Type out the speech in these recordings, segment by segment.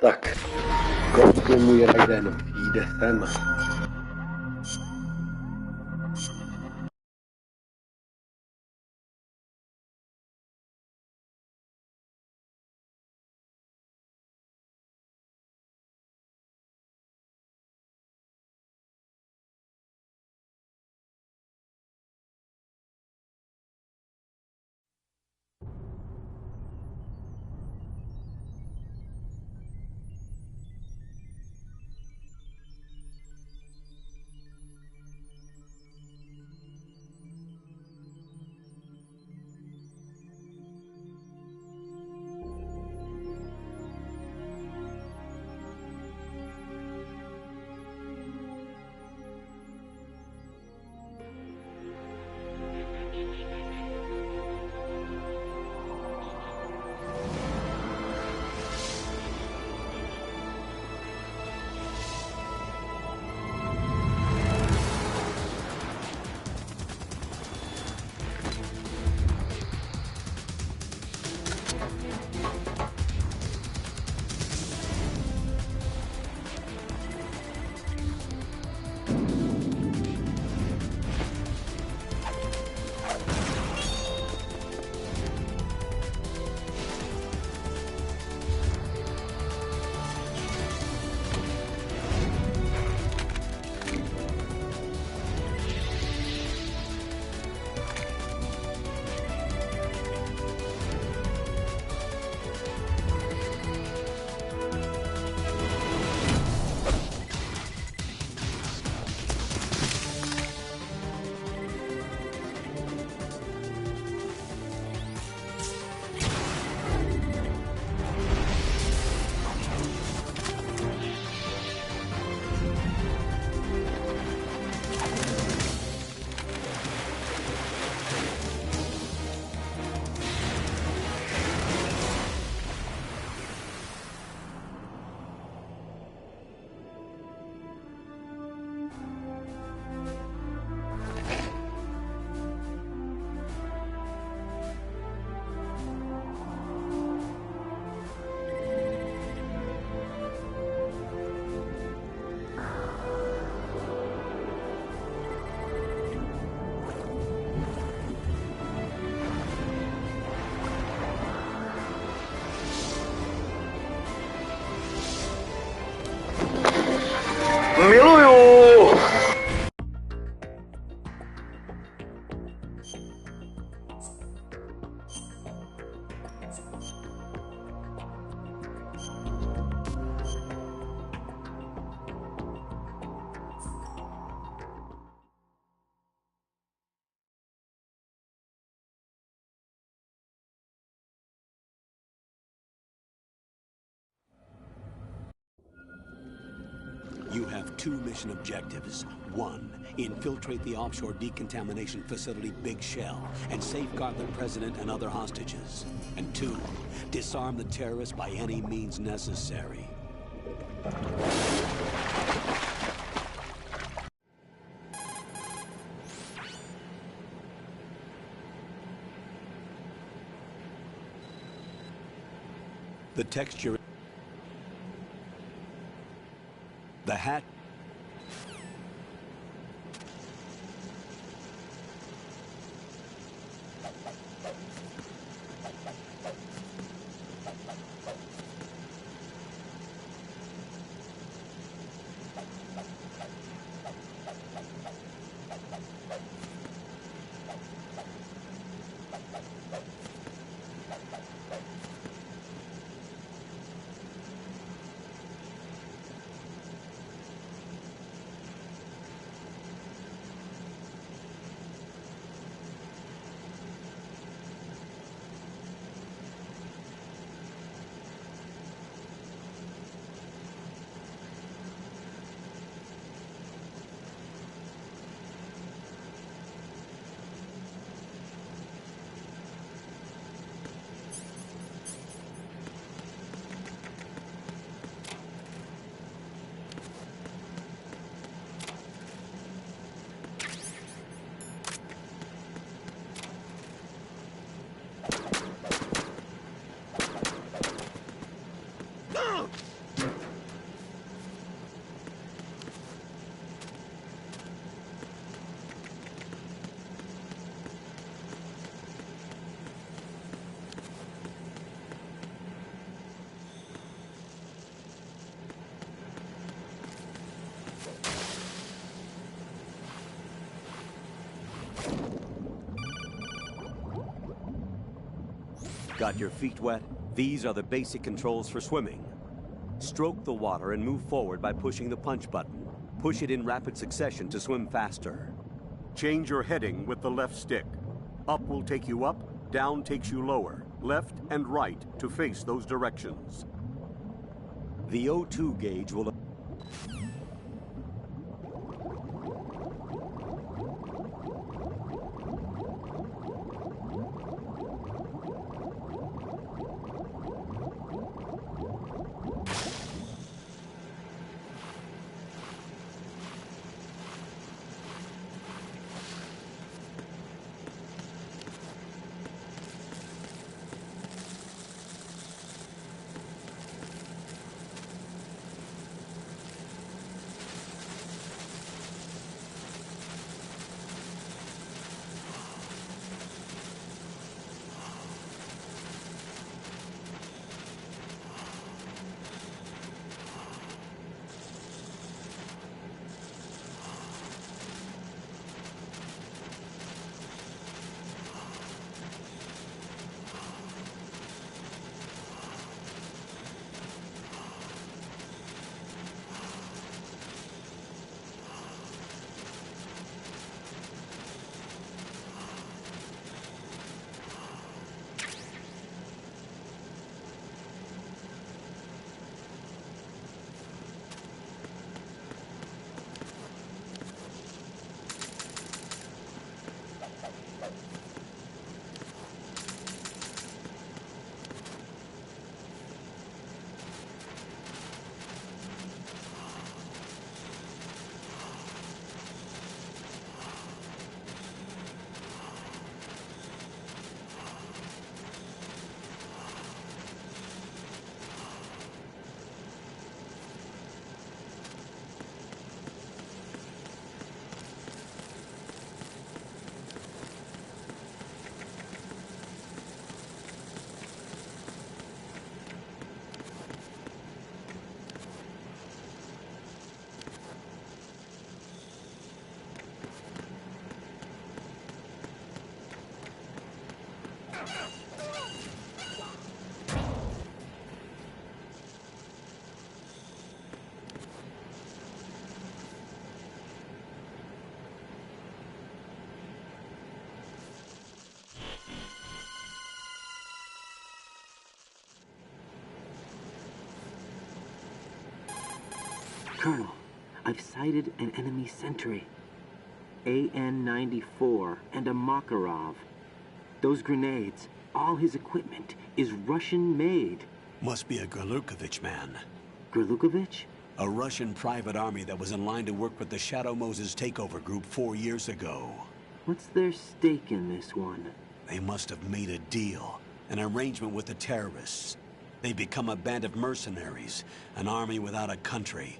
Tak, koupil můj Raiden, jde sem. Miluju! You have two mission objectives. One, infiltrate the offshore decontamination facility Big Shell and safeguard the president and other hostages. And two, disarm the terrorists by any means necessary. The texture... The hat... Got your feet wet? These are the basic controls for swimming. Stroke the water and move forward by pushing the punch button. Push it in rapid succession to swim faster. Change your heading with the left stick. Up will take you up, down takes you lower, left and right to face those directions. The O2 gauge will... Colonel, I've sighted an enemy sentry. AN-94 and a Makarov. Those grenades, all his equipment, is Russian-made. Must be a Gurlukovich man. Gurlukovich? A Russian private army that was in line to work with the Shadow Moses takeover group 4 years ago. What's their stake in this one? They must have made a deal, an arrangement with the terrorists. They become a band of mercenaries, an army without a country.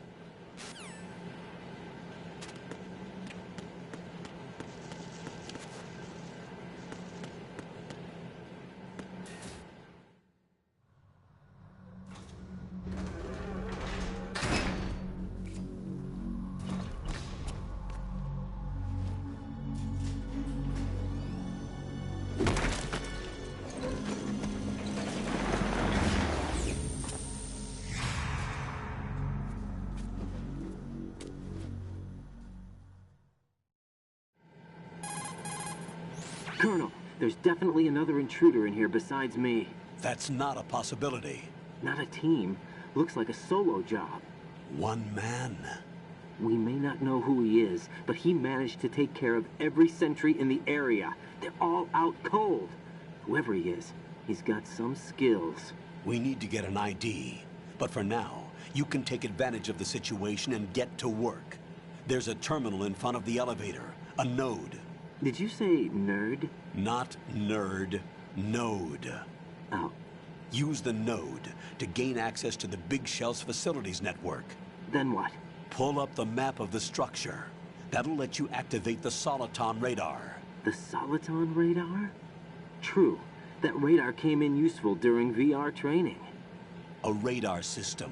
Colonel, there's definitely another intruder in here besides me. That's not a possibility. Not a team. Looks like a solo job. One man. We may not know who he is, but he managed to take care of every sentry in the area. They're all out cold. Whoever he is, he's got some skills. We need to get an ID. But for now, you can take advantage of the situation and get to work. There's a terminal in front of the elevator, a node. Did you say nerd? Not nerd, node. Oh. Use the node to gain access to the Big Shell's facilities network. Then what? Pull up the map of the structure. That'll let you activate the Soliton radar. The Soliton radar? True. That radar came in useful during VR training. A radar system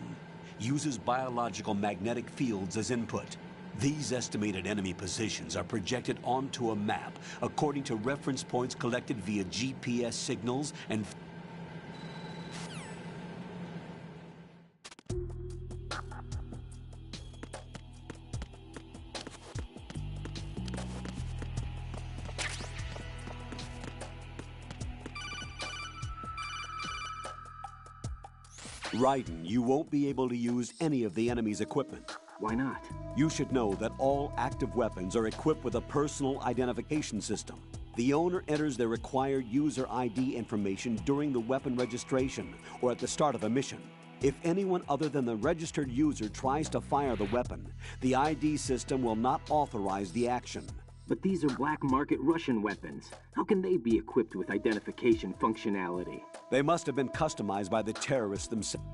uses biological magnetic fields as input. These estimated enemy positions are projected onto a map according to reference points collected via GPS signals and... Raiden, you won't be able to use any of the enemy's equipment. Why not? You should know that all active weapons are equipped with a personal identification system. The owner enters their required user ID information during the weapon registration or at the start of a mission. If anyone other than the registered user tries to fire the weapon, the ID system will not authorize the action. But these are black market Russian weapons. How can they be equipped with identification functionality? They must have been customized by the terrorists themselves.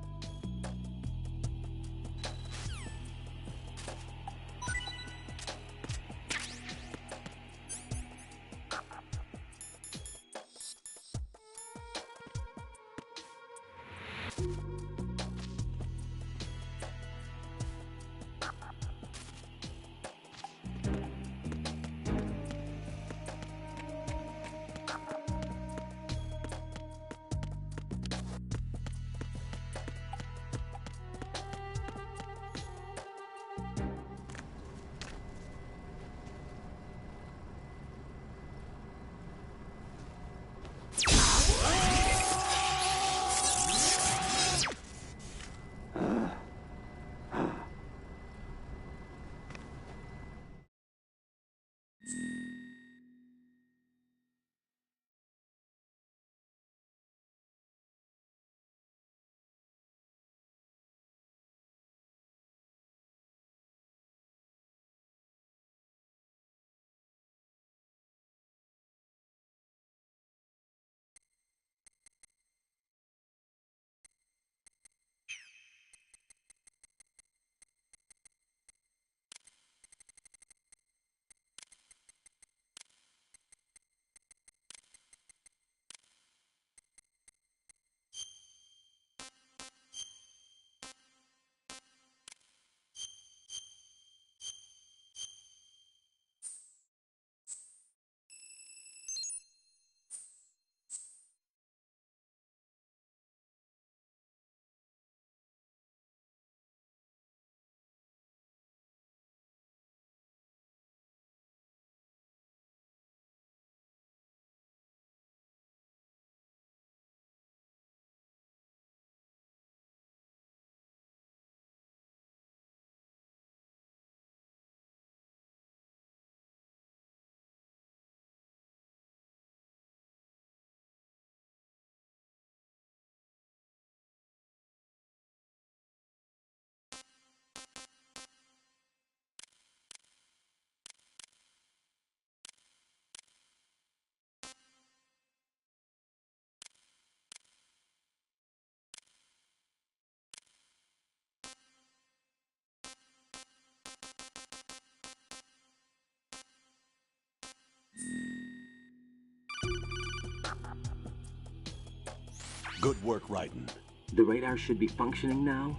Good work, Raiden. The radar should be functioning now?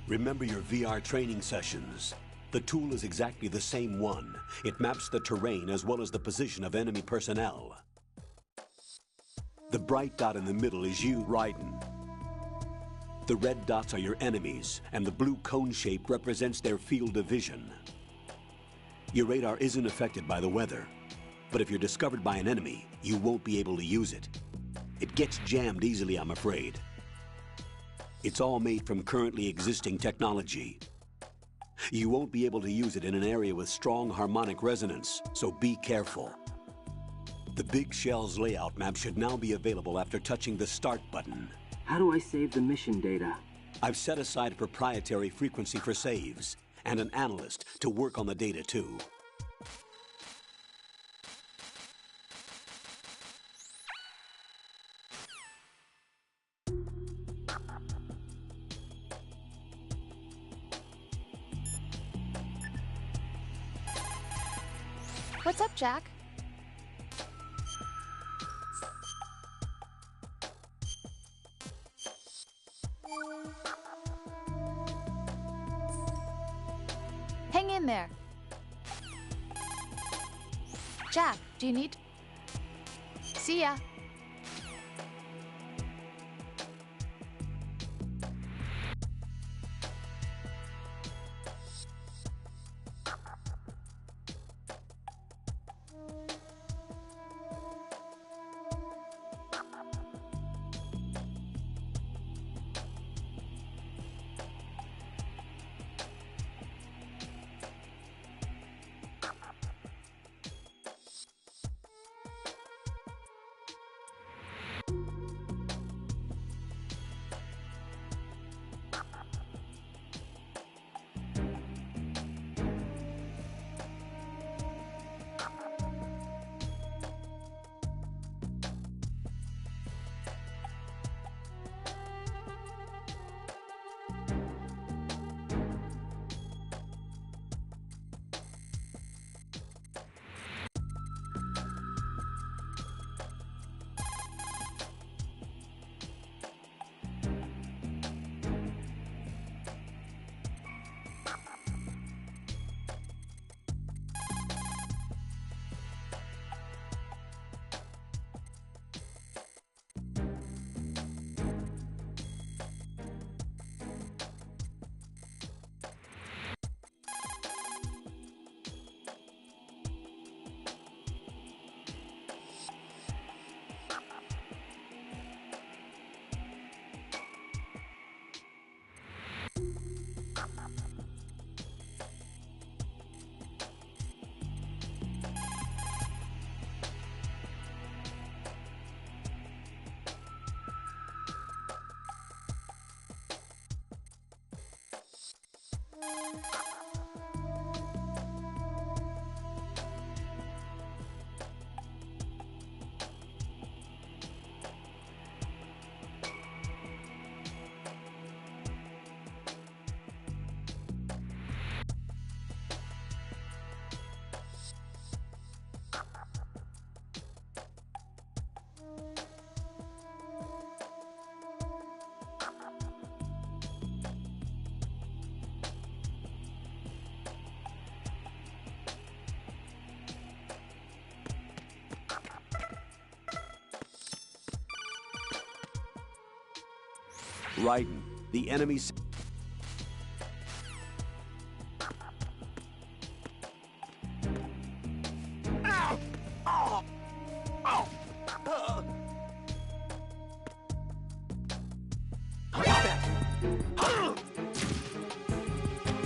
Remember your VR training sessions. The tool is exactly the same one. It maps the terrain as well as the position of enemy personnel. The bright dot in the middle is you, Raiden. The red dots are your enemies, and the blue cone shape represents their field of vision. Your radar isn't affected by the weather, but if you're discovered by an enemy, you won't be able to use it. It gets jammed easily, I'm afraid. It's all made from currently existing technology. You won't be able to use it in an area with strong harmonic resonance, so be careful. The Big Shell's layout map should now be available after touching the Start button. How do I save the mission data? I've set aside a proprietary frequency for saves, and an analyst to work on the data too. What's up, Jack? Hang in there. Jack, do you need... See ya. Raiden, the enemy's...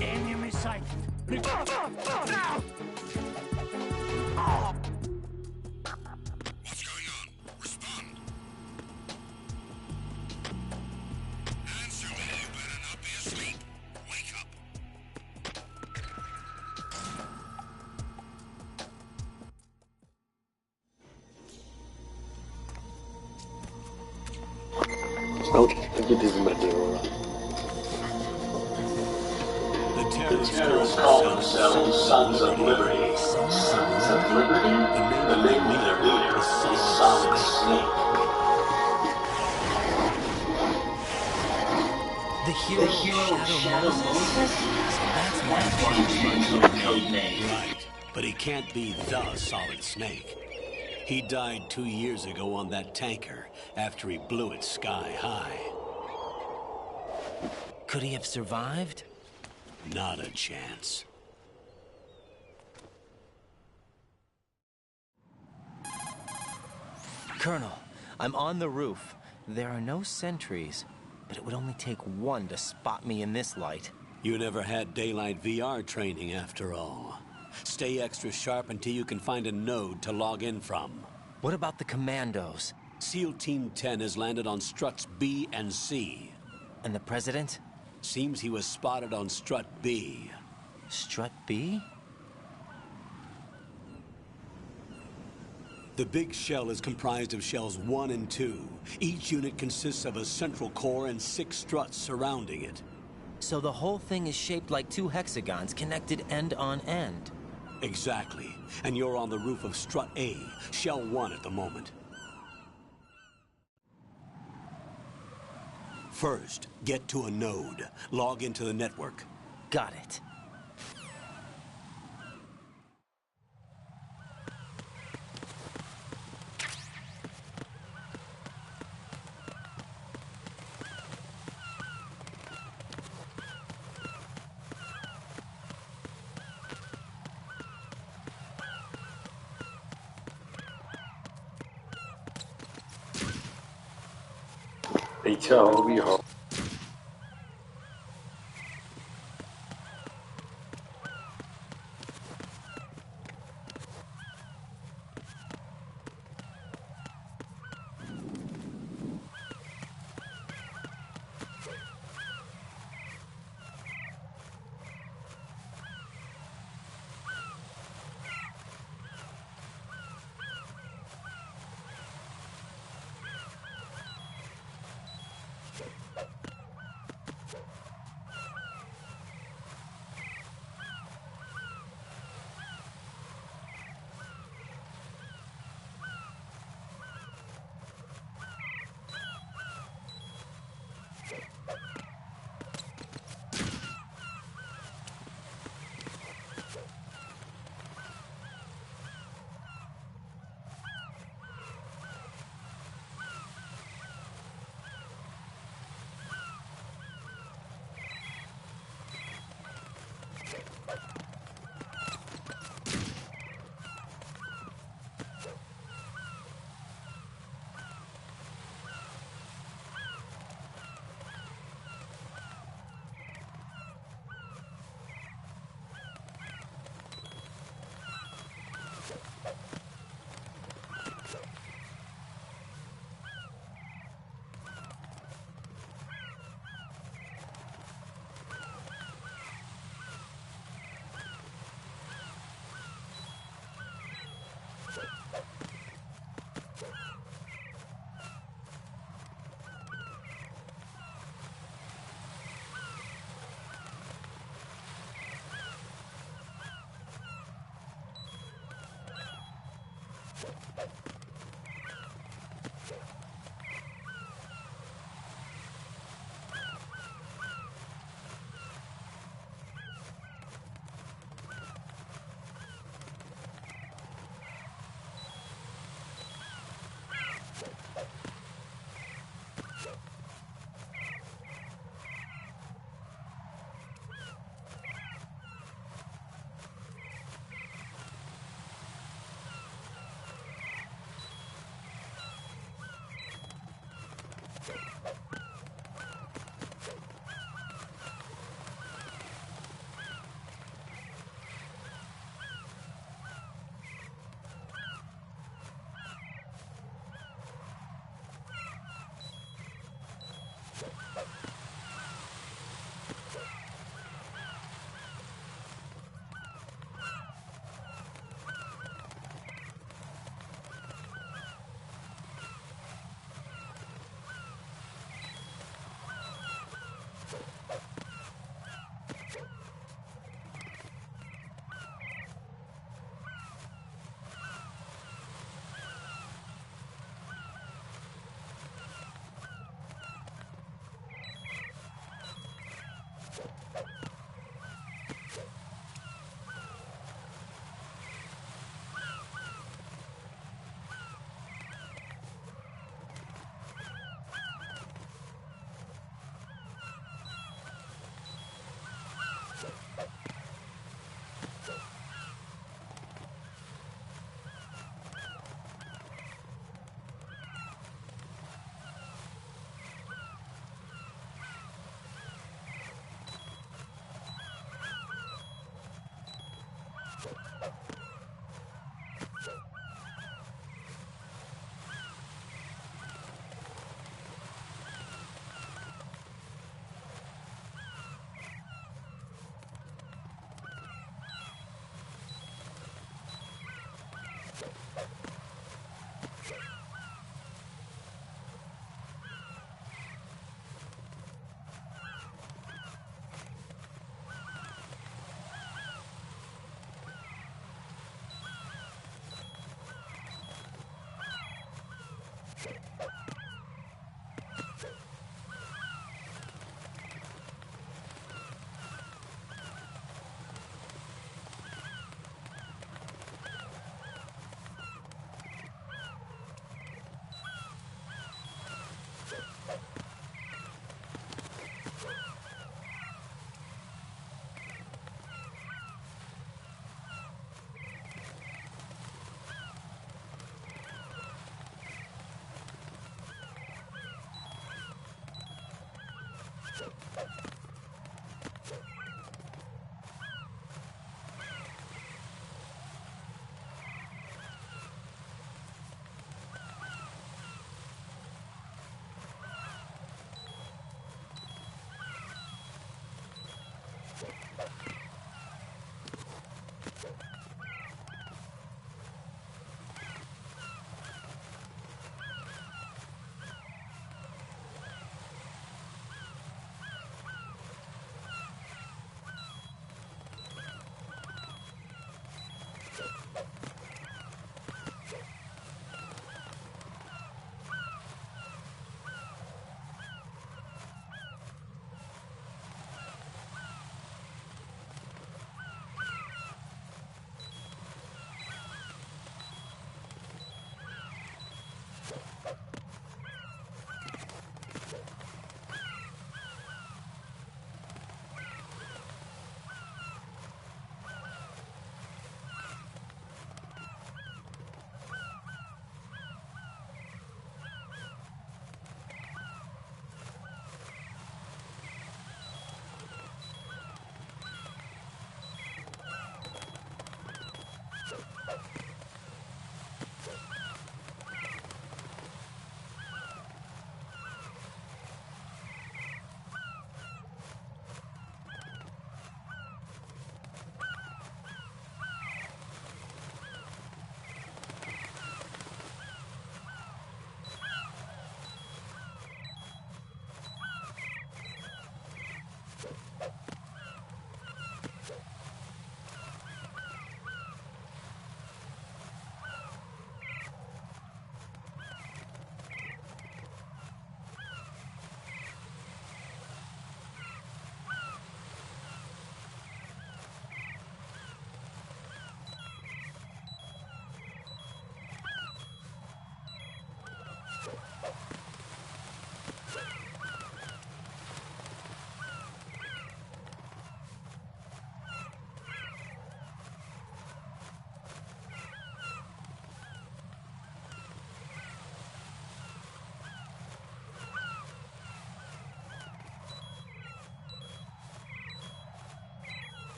Enemy sighted. What's going on? Respond. Answer me, you better not be asleep. Wake up. Taky ty zmrdy, vole. The terrorists call themselves Sons of Liberty. Sons of Liberty? The name of their leader is Solid Snake. The hero Shadow Moses? That's my code name. Right, but he can't be the Solid Snake. He died 2 years ago on that tanker after he blew it sky high. Could he have survived? Not a chance. Colonel, I'm on the roof. There are no sentries, but it would only take one to spot me in this light. You never had daylight VR training after all. Stay extra sharp until you can find a node to log in from. What about the commandos? SEAL Team 10 has landed on struts B and C. And the president? Seems he was spotted on strut B. Strut B? The big shell is comprised of shells 1 and 2. Each unit consists of a central core and 6 struts surrounding it. So the whole thing is shaped like 2 hexagons connected end on end. Exactly. And you're on the roof of strut A, shell 1 at the moment. First, get to a node. Log into the network. Got it. Teď třeba hovýho.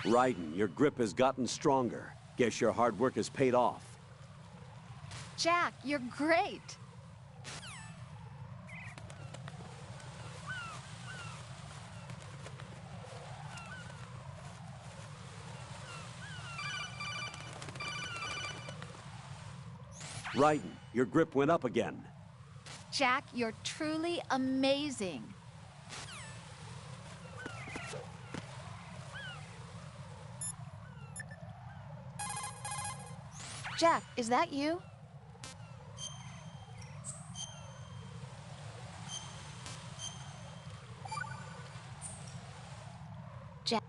Raiden, your grip has gotten stronger. Guess your hard work has paid off. Jack, you're great. Raiden, your grip went up again. Jack, you're truly amazing. Jack, is that you? Jack.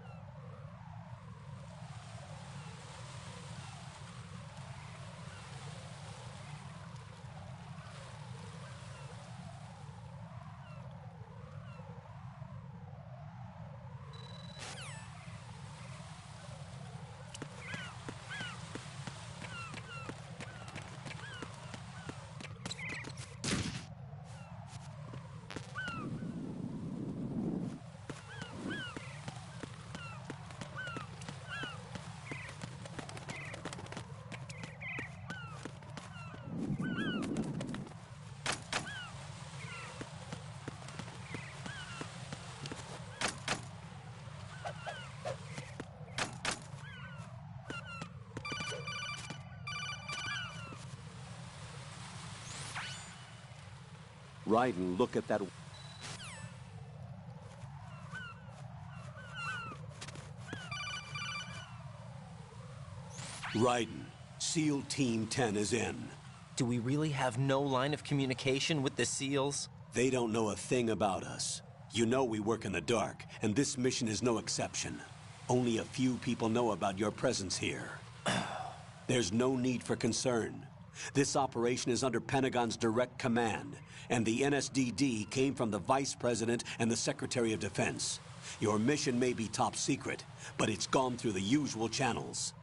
Raiden, look at that. Raiden, SEAL Team 10 is in. Do we really have no line of communication with the SEALs? They don't know a thing about us. You know we work in the dark, and this mission is no exception. Only a few people know about your presence here. There's no need for concern. This operation is under Pentagon's direct command, and the NSDD came from the Vice President and the Secretary of Defense. Your mission may be top secret, but it's gone through the usual channels.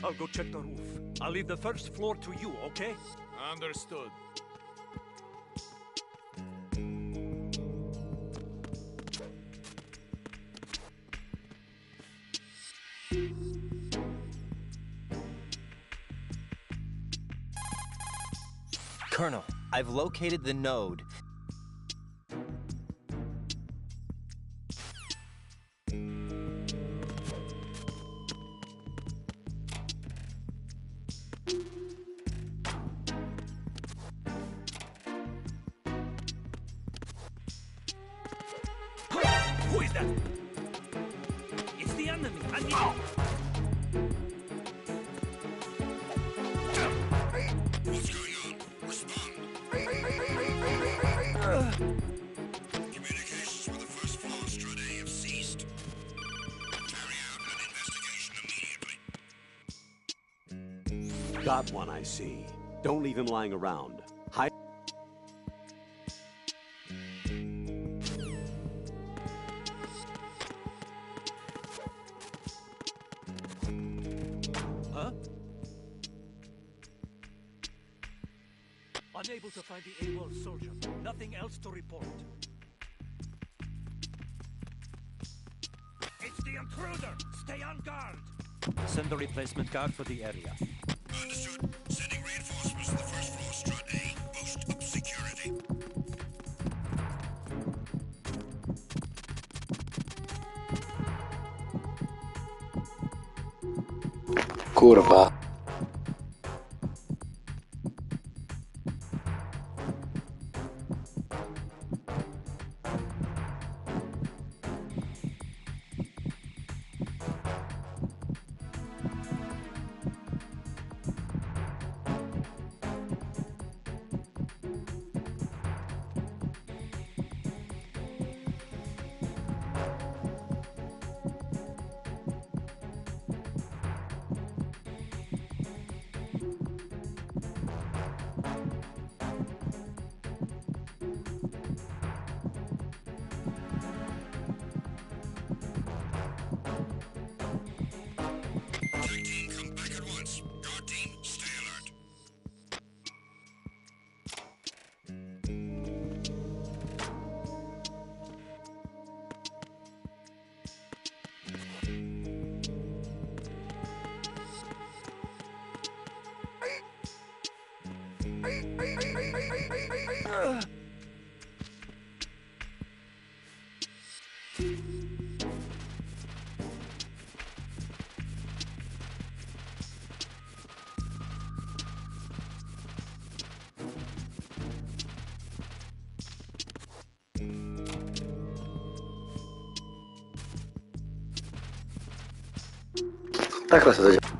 I'll go check the roof. I'll leave the first floor to you, okay? Understood. Colonel, I've located the node. Who is that? It's the enemy. I need What's going on? Respond. Communications with the first floor Strut A have ceased. Carry out an investigation immediately. Got one, I see. Don't leave him lying around. Hide. Huh? Unable to find the AWOL soldier. Nothing else to report. It's the intruder! Stay on guard! Send the replacement guard for the area. Understood. Sending reinforcements to the first floor Strut A. Boost up security. Kurwa. Takhle se to dělá.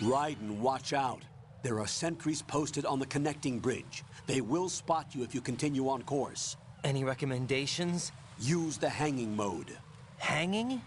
Raiden, watch out. There are sentries posted on the connecting bridge. They will spot you if you continue on course. Any recommendations? Use the hanging mode. Hanging?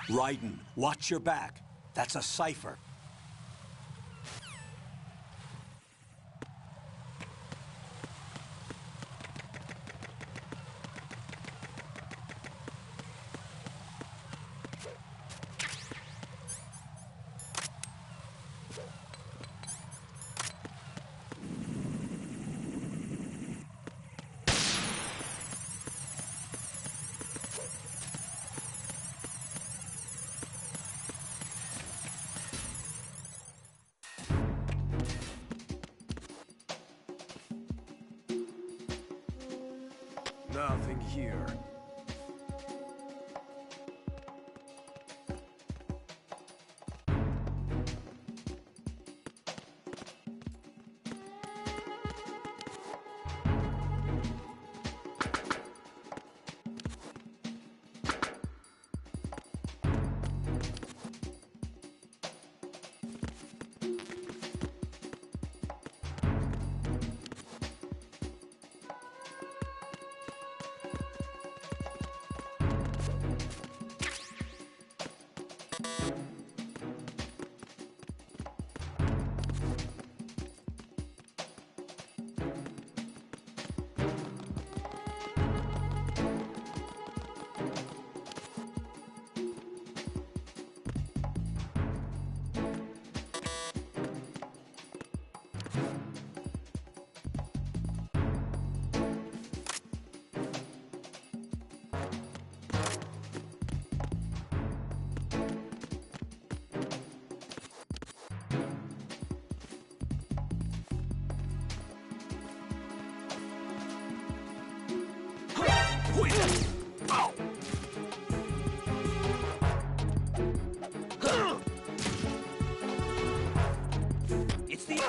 Raiden, watch your back. That's a cipher. Nothing here.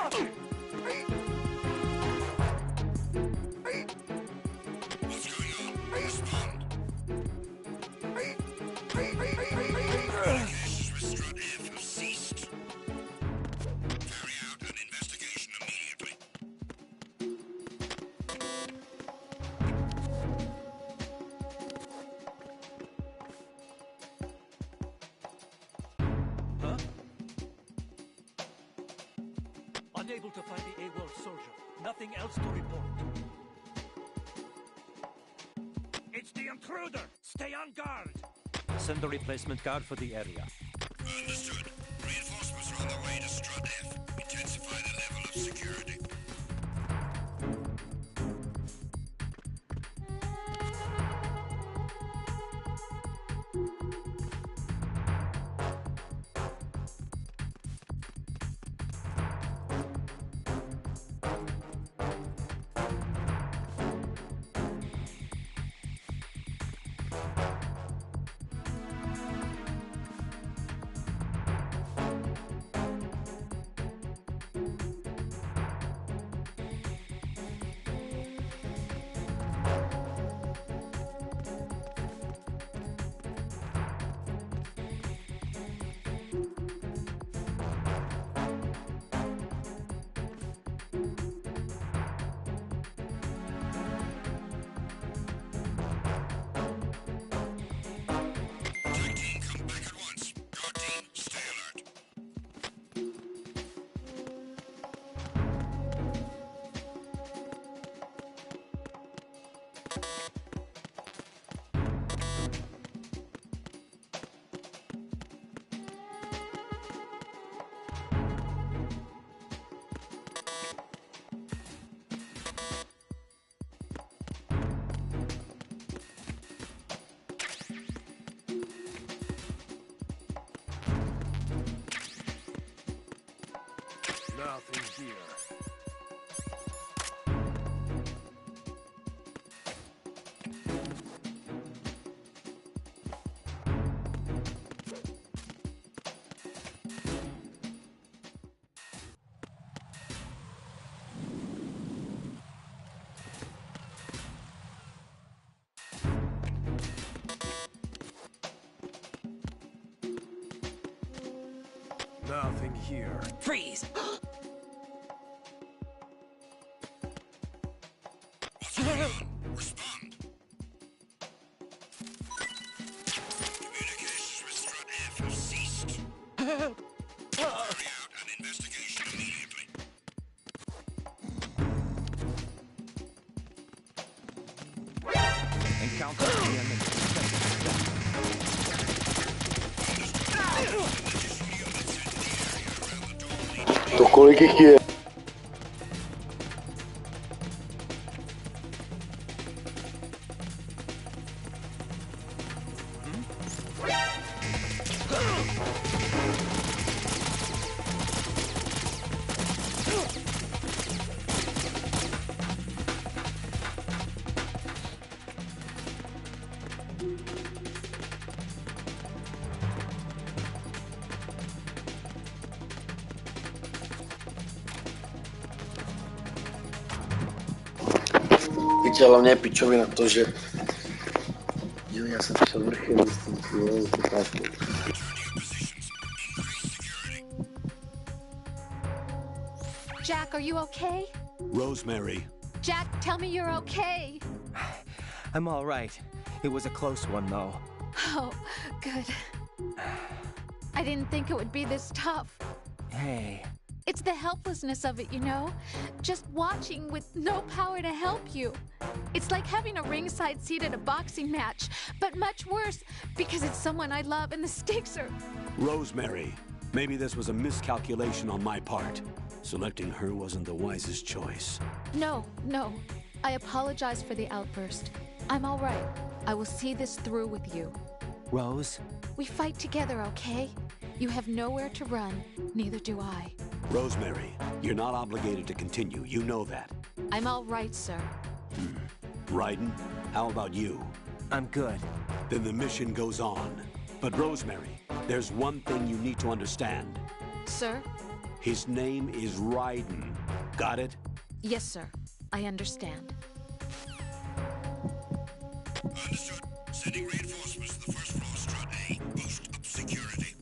What's going on? Respond. Communications with Strut F have ceased. Carry out an investigation immediately. Huh? Unable to find the AWOL soldier. Nothing else to report. It's the intruder! Stay on guard! Send a replacement guard for the area. Understood. Reinforcements are on the way to Strut F. Intensify the level of security. Tag team, come back at once. Guard team, stay alert. Nothing here. Nothing here. Freeze! What's going on? Respond. Communications with Strut F have ceased. Carry out an investigation immediately. Encounter the enemy. To kolik jich je? Piče, hlavně je pičovina to, že... Jo, já jsem šel vrchem, jo, to chápu. Jack, are you okay? Rosemary, Jack, tell me you're okay. I'm all right. It was a close one, though. Oh, good. I didn't think it would be this tough. Hey, It's the helplessness of it, you know? Just watching with no power to help you. It's like having a ringside seat at a boxing match, but much worse because it's someone I love and the stakes are... Rosemary, maybe this was a miscalculation on my part. Selecting her wasn't the wisest choice. No. I apologize for the outburst. I'm all right. I will see this through with you. Rose? We fight together, okay? You have nowhere to run, neither do I. Rosemary, you're not obligated to continue. You know that. I'm all right, sir. Raiden, how about you? I'm good. Then the mission goes on. But Rosemary, there's one thing you need to understand. Sir? His name is Raiden. Got it? Yes, sir. I understand. Understood. Sending reinforcements to the first floor, Strut A. Boost up security.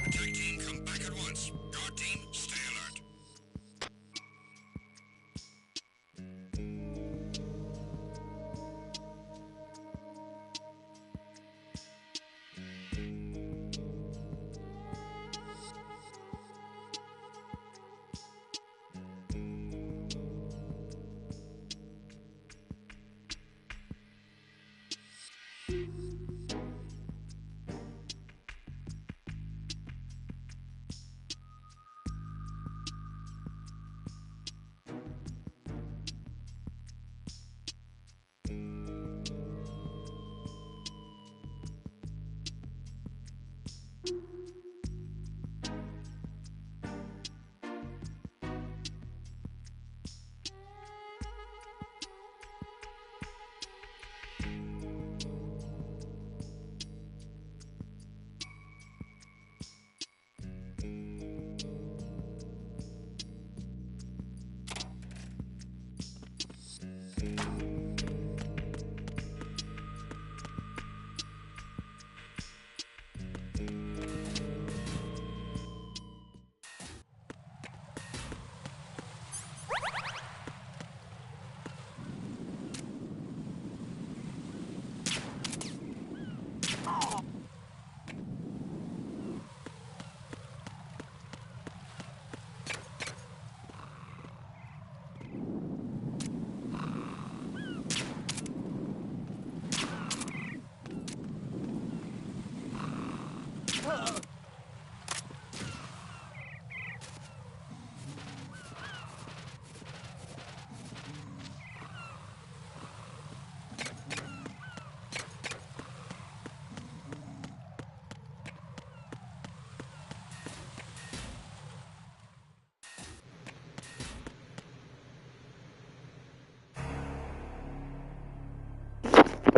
Attack team, come back at once. Guard team, stay alert.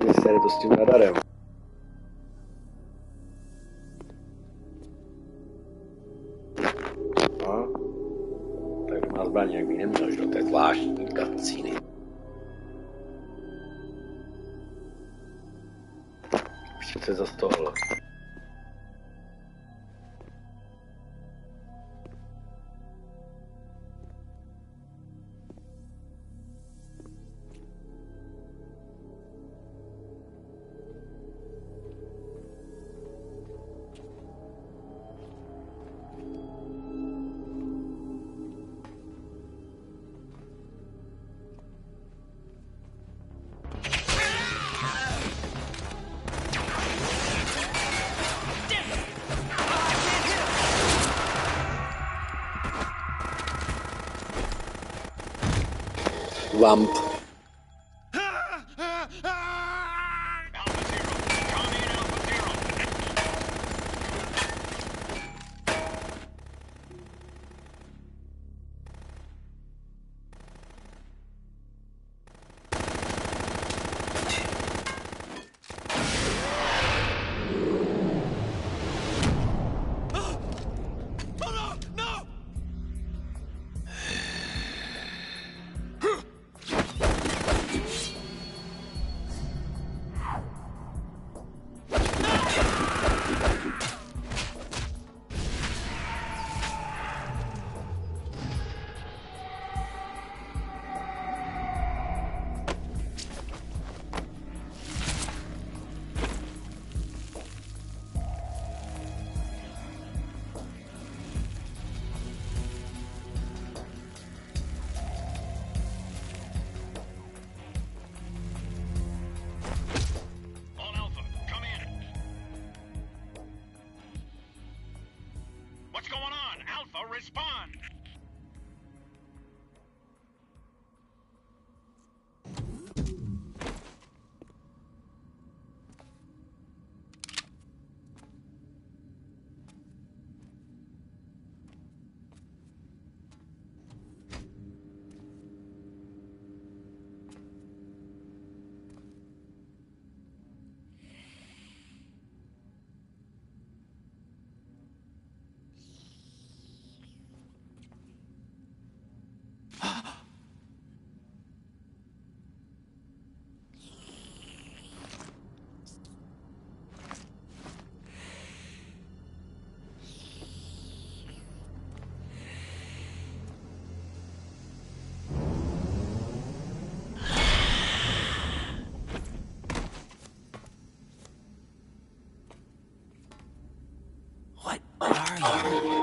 Essere to s tím radarem. No. Tak má zbraně, jak by neměl, že to je zvláštní cutscény. Co je za stol? Vamp.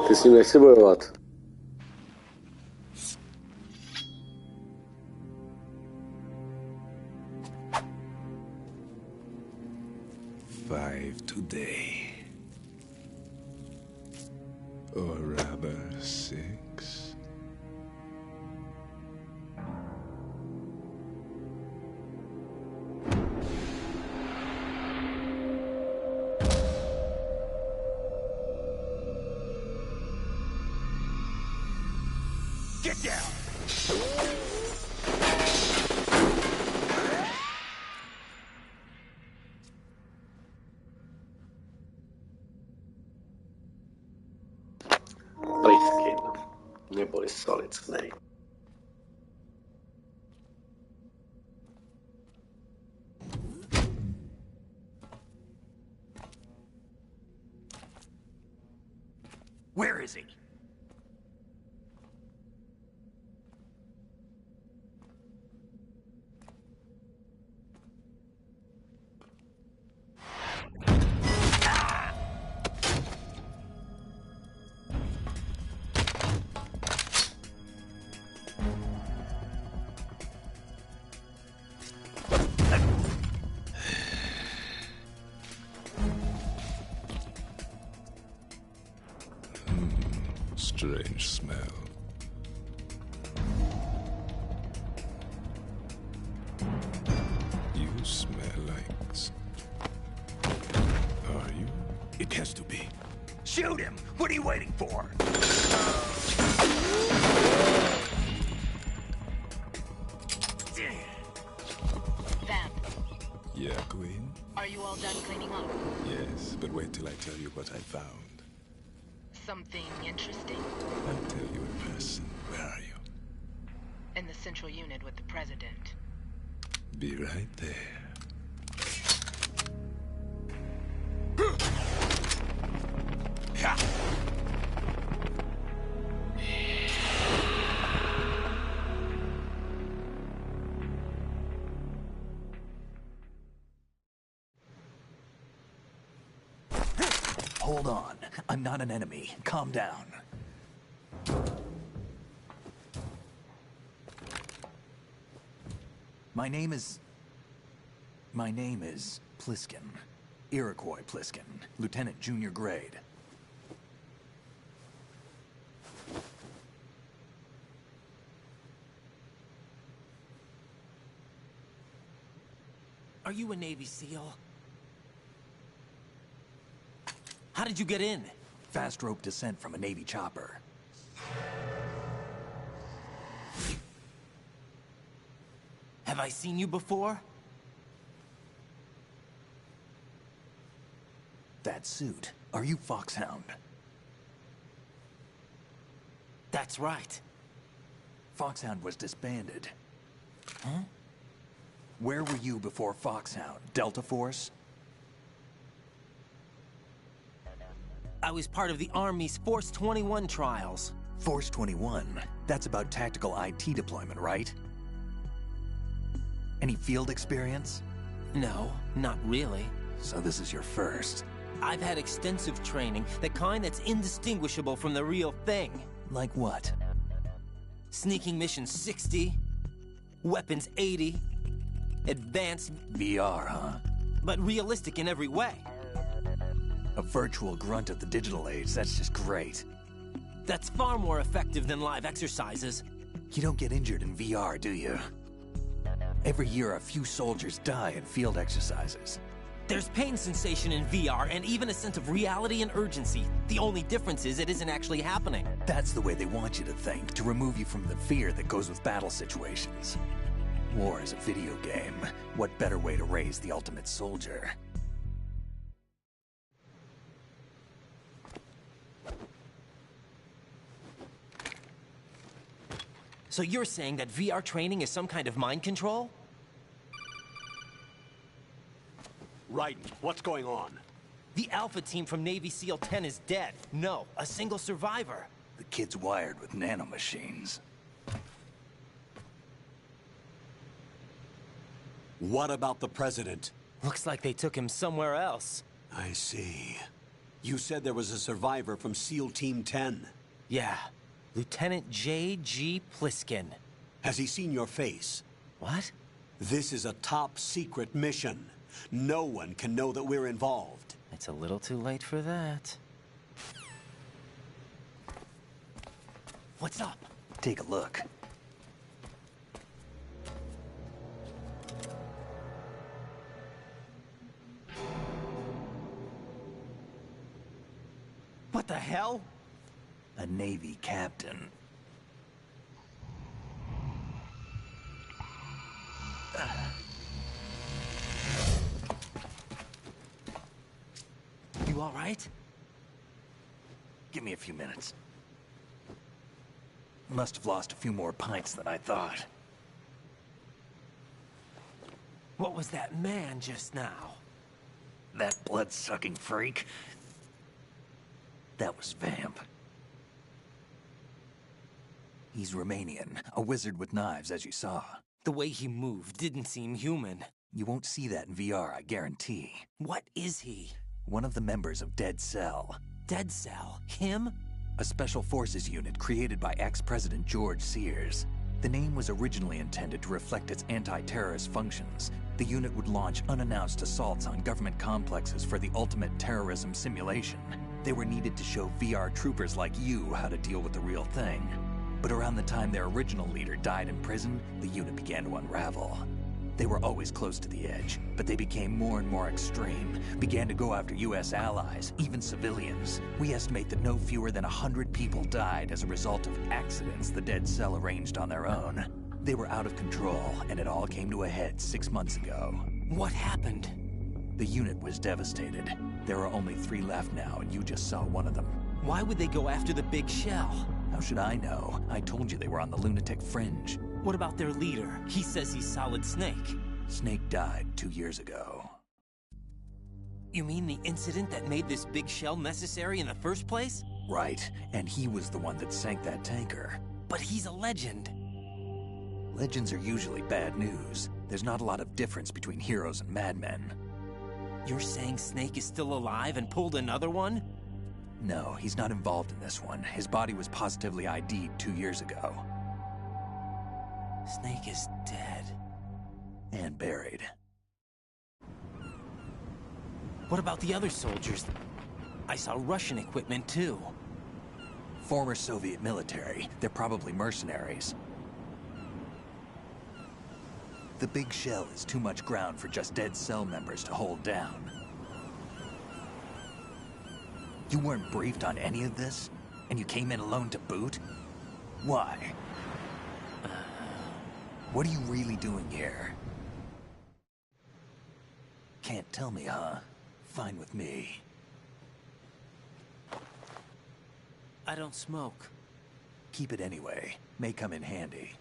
Ty s ním nechci bojovat. Five today. Or rather, 6. Get down! Pliskin. Neboli Solid Snake. Where is he? Strange smell. You smell like... Are you? It has to be. Shoot him! What are you waiting for? Vamp, Yeah, Queen? are you all done cleaning up? Yes, but wait till I tell you what I found. Something interesting? I'll tell you in person. Where are you? In the central unit with the president. Be right there. Hold on. I'm not an enemy. Calm down. My name is Pliskin. Iroquois Pliskin. Lieutenant Junior grade. Are you a Navy SEAL? How did you get in? Fast rope descent from a Navy chopper. Have I seen you before? That suit. Are you Foxhound? That's right. Foxhound was disbanded. Huh? Where were you before Foxhound? Delta Force? I was part of the Army's Force 21 trials. Force 21? That's about tactical IT deployment, right? Any field experience? No, not really. So this is your first. I've had extensive training, the kind that's indistinguishable from the real thing. Like what? Sneaking mission 60, weapons 80, advanced... VR, huh? But realistic in every way. A virtual grunt of the digital age, that's just great. That's far more effective than live exercises. You don't get injured in VR, do you? Every year, a few soldiers die in field exercises. There's pain sensation in VR and even a sense of reality and urgency. The only difference is it isn't actually happening. That's the way they want you to think, to remove you from the fear that goes with battle situations. War is a video game. What better way to raise the ultimate soldier? So you're saying that VR training is some kind of mind control? Raiden, what's going on? The Alpha team from Navy SEAL 10 is dead. No, a single survivor. The kid's wired with nanomachines. What about the president? Looks like they took him somewhere else. I see. You said there was a survivor from SEAL Team 10. Yeah. Lieutenant J.G. Pliskin. Has he seen your face? What? This is a top-secret mission. No one can know that we're involved. It's a little too late for that. What's up? Take a look. What the hell? A Navy captain. You all right? Give me a few minutes. Must have lost a few more pints than I thought. What was that man just now? That blood-sucking freak? That was Vamp. He's Romanian, a wizard with knives, as you saw. The way he moved didn't seem human. You won't see that in VR, I guarantee. What is he? One of the members of Dead Cell. Dead Cell? Him? A special forces unit created by ex-President George Sears. The name was originally intended to reflect its anti-terrorist functions. The unit would launch unannounced assaults on government complexes for the ultimate terrorism simulation. They were needed to show VR troopers like you how to deal with the real thing. But around the time their original leader died in prison, the unit began to unravel. They were always close to the edge, but they became more and more extreme, began to go after US allies, even civilians. We estimate that no fewer than 100 people died as a result of accidents the Dead Cell arranged on their own. They were out of control, and it all came to a head 6 months ago. What happened? The unit was devastated. There are only 3 left now, and you just saw one of them. Why would they go after the big shell? How should I know? I told you they were on the lunatic fringe. What about their leader? He says he's Solid Snake. Snake died 2 years ago. You mean the incident that made this big shell necessary in the first place? Right, and he was the one that sank that tanker. But he's a legend. Legends are usually bad news. There's not a lot of difference between heroes and madmen. You're saying Snake is still alive and pulled another one? No, he's not involved in this one. His body was positively ID'd 2 years ago. Snake is dead. And buried. What about the other soldiers? I saw Russian equipment too. Former Soviet military. They're probably mercenaries. The big shell is too much ground for just Dead Cell members to hold down. You weren't briefed on any of this? And you came in alone to boot? Why? What are you really doing here? Can't tell me, huh? Fine with me. I don't smoke. Keep it anyway. May come in handy.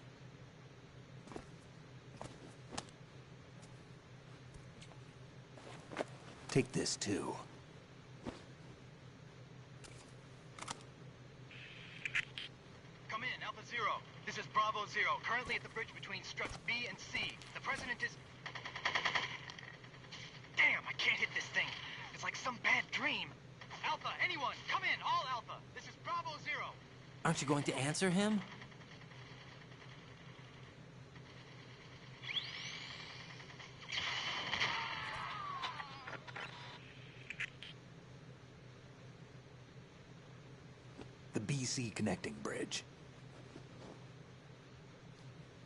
Take this too. Come in, Alpha Zero. This is Bravo Zero, currently at the bridge between struts B and C. The President is... Damn, I can't hit this thing. It's like some bad dream. Alpha, anyone, come in, all Alpha. This is Bravo Zero. Aren't you going to answer him? The BC connecting bridge.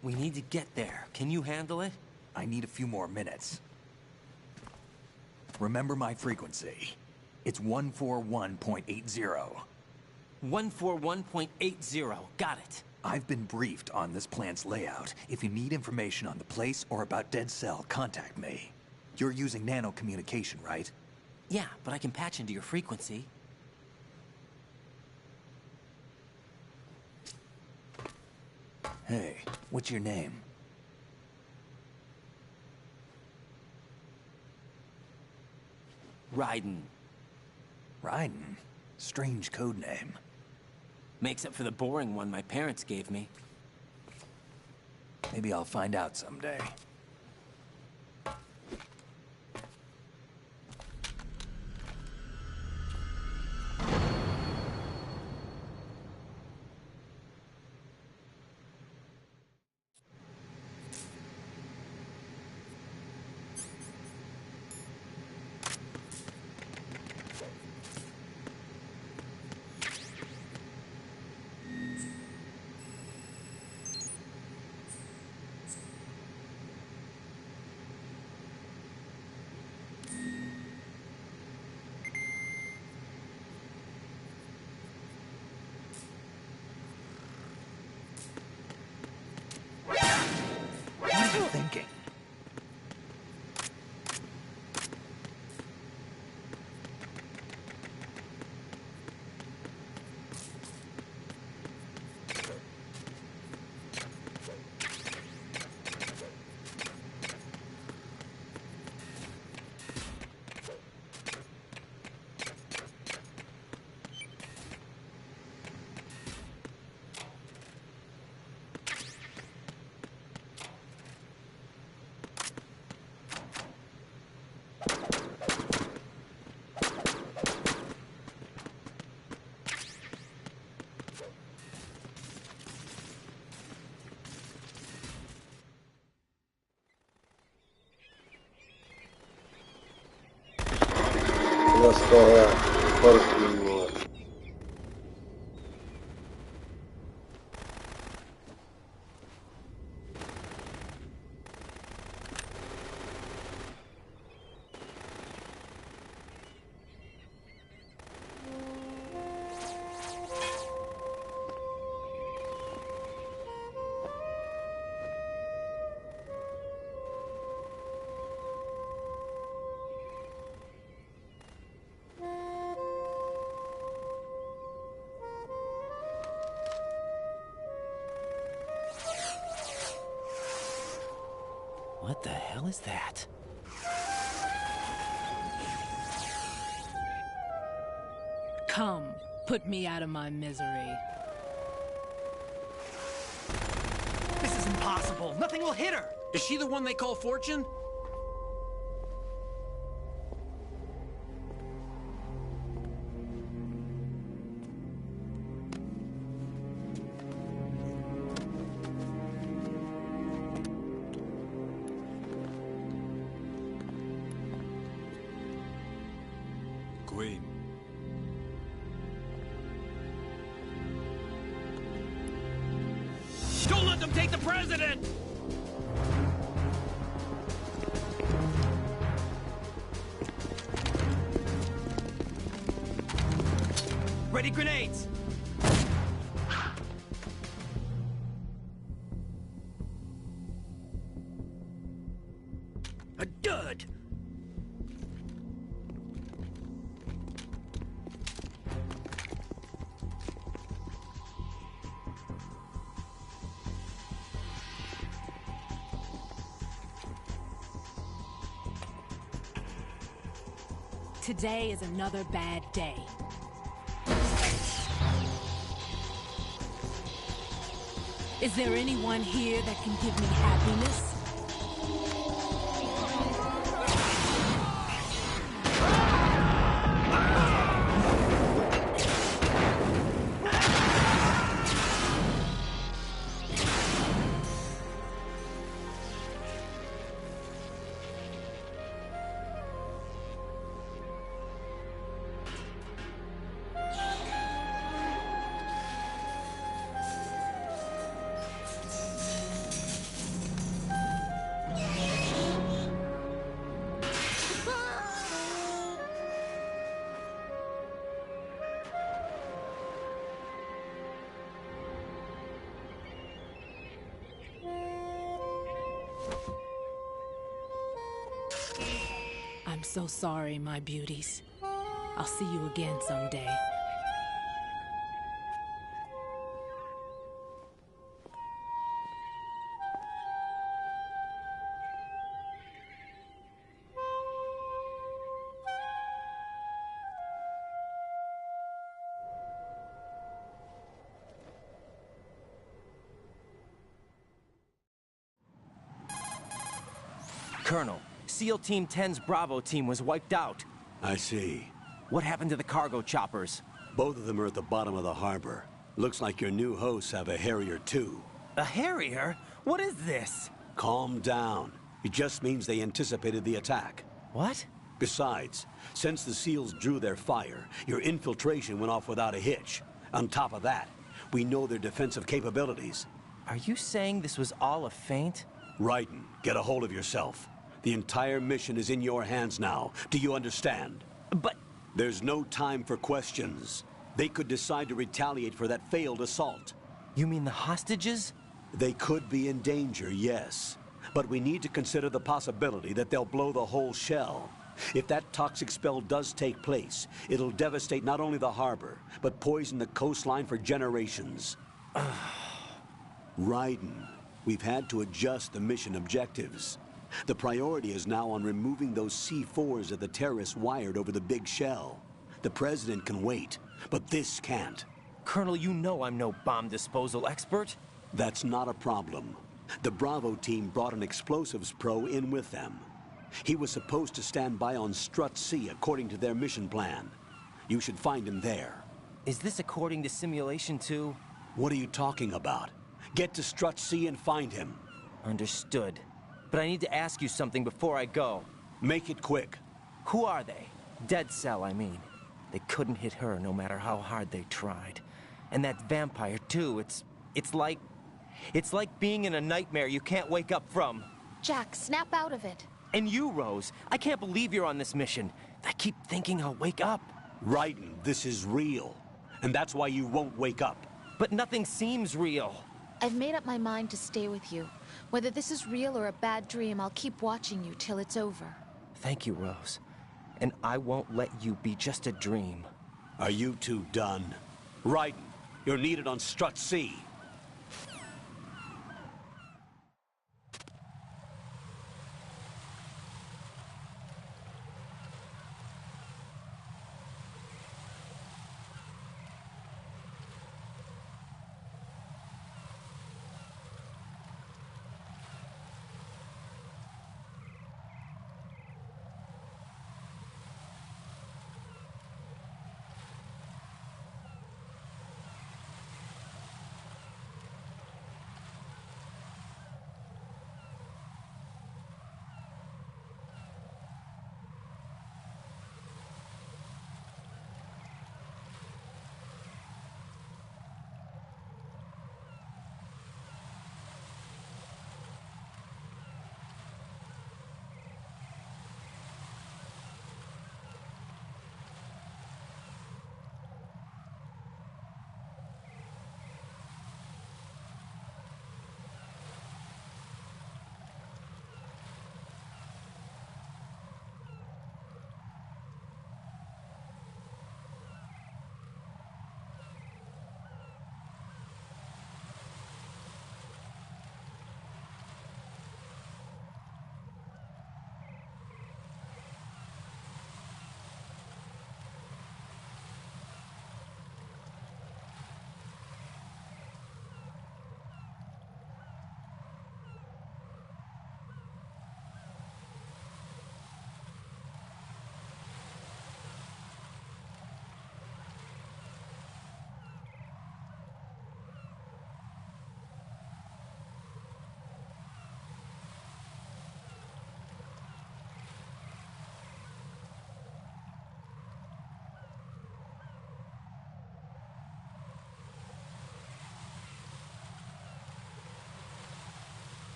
We need to get there. Can you handle it? I need a few more minutes. Remember my frequency. It's 141.80. 141.80. Got it. I've been briefed on this plant's layout. If you need information on the place or about Dead Cell, contact me. You're using nano communication, right? Yeah, but I can patch into your frequency. Hey, what's your name? Raiden. Raiden? Strange code name. Makes up for the boring one my parents gave me. Maybe I'll find out someday. No z toho portím, vole. What the hell is that? Come, put me out of my misery. This is impossible. Nothing will hit her. Is she the one they call Fortune? Queen. Don't let them take the president! Ready grenades! A dud! Today is another bad day. Is there anyone here that can give me happiness? I'm so sorry, my beauties. I'll see you again someday. Colonel, SEAL Team 10's Bravo team was wiped out. I see. What happened to the cargo choppers? Both of them are at the bottom of the harbor. Looks like your new hosts have a Harrier too. A Harrier? What is this? Calm down. It just means they anticipated the attack. What? Besides, since the SEALs drew their fire, your infiltration went off without a hitch. On top of that, we know their defensive capabilities. Are you saying this was all a feint? Raiden, get a hold of yourself. The entire mission is in your hands now. Do you understand? But... There's no time for questions. They could decide to retaliate for that failed assault. You mean the hostages? They could be in danger, yes. But we need to consider the possibility that they'll blow the whole shell. If that toxic spell does take place, it'll devastate not only the harbor, but poison the coastline for generations. Raiden, we've had to adjust the mission objectives. The priority is now on removing those C4s that the terrorists wired over the big shell. The President can wait, but this can't. Colonel, you know I'm no bomb disposal expert. That's not a problem. The Bravo team brought an explosives pro in with them. He was supposed to stand by on Strut C according to their mission plan. You should find him there. Is this according to Simulation 2? What are you talking about? Get to Strut C and find him. Understood. But I need to ask you something before I go. Make it quick. Who are they? Dead Cell, I mean. They couldn't hit her no matter how hard they tried. And that vampire, too, it's like being in a nightmare you can't wake up from. Jack, snap out of it. And you, Rose, I can't believe you're on this mission. I keep thinking I'll wake up. Raiden, this is real. And that's why you won't wake up. But nothing seems real. I've made up my mind to stay with you. Whether this is real or a bad dream, I'll keep watching you till it's over. Thank you, Rose. And I won't let you be just a dream. Are you two done? Raiden, you're needed on Strut C.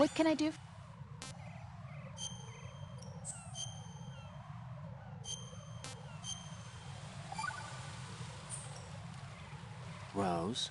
What can I do? Rose?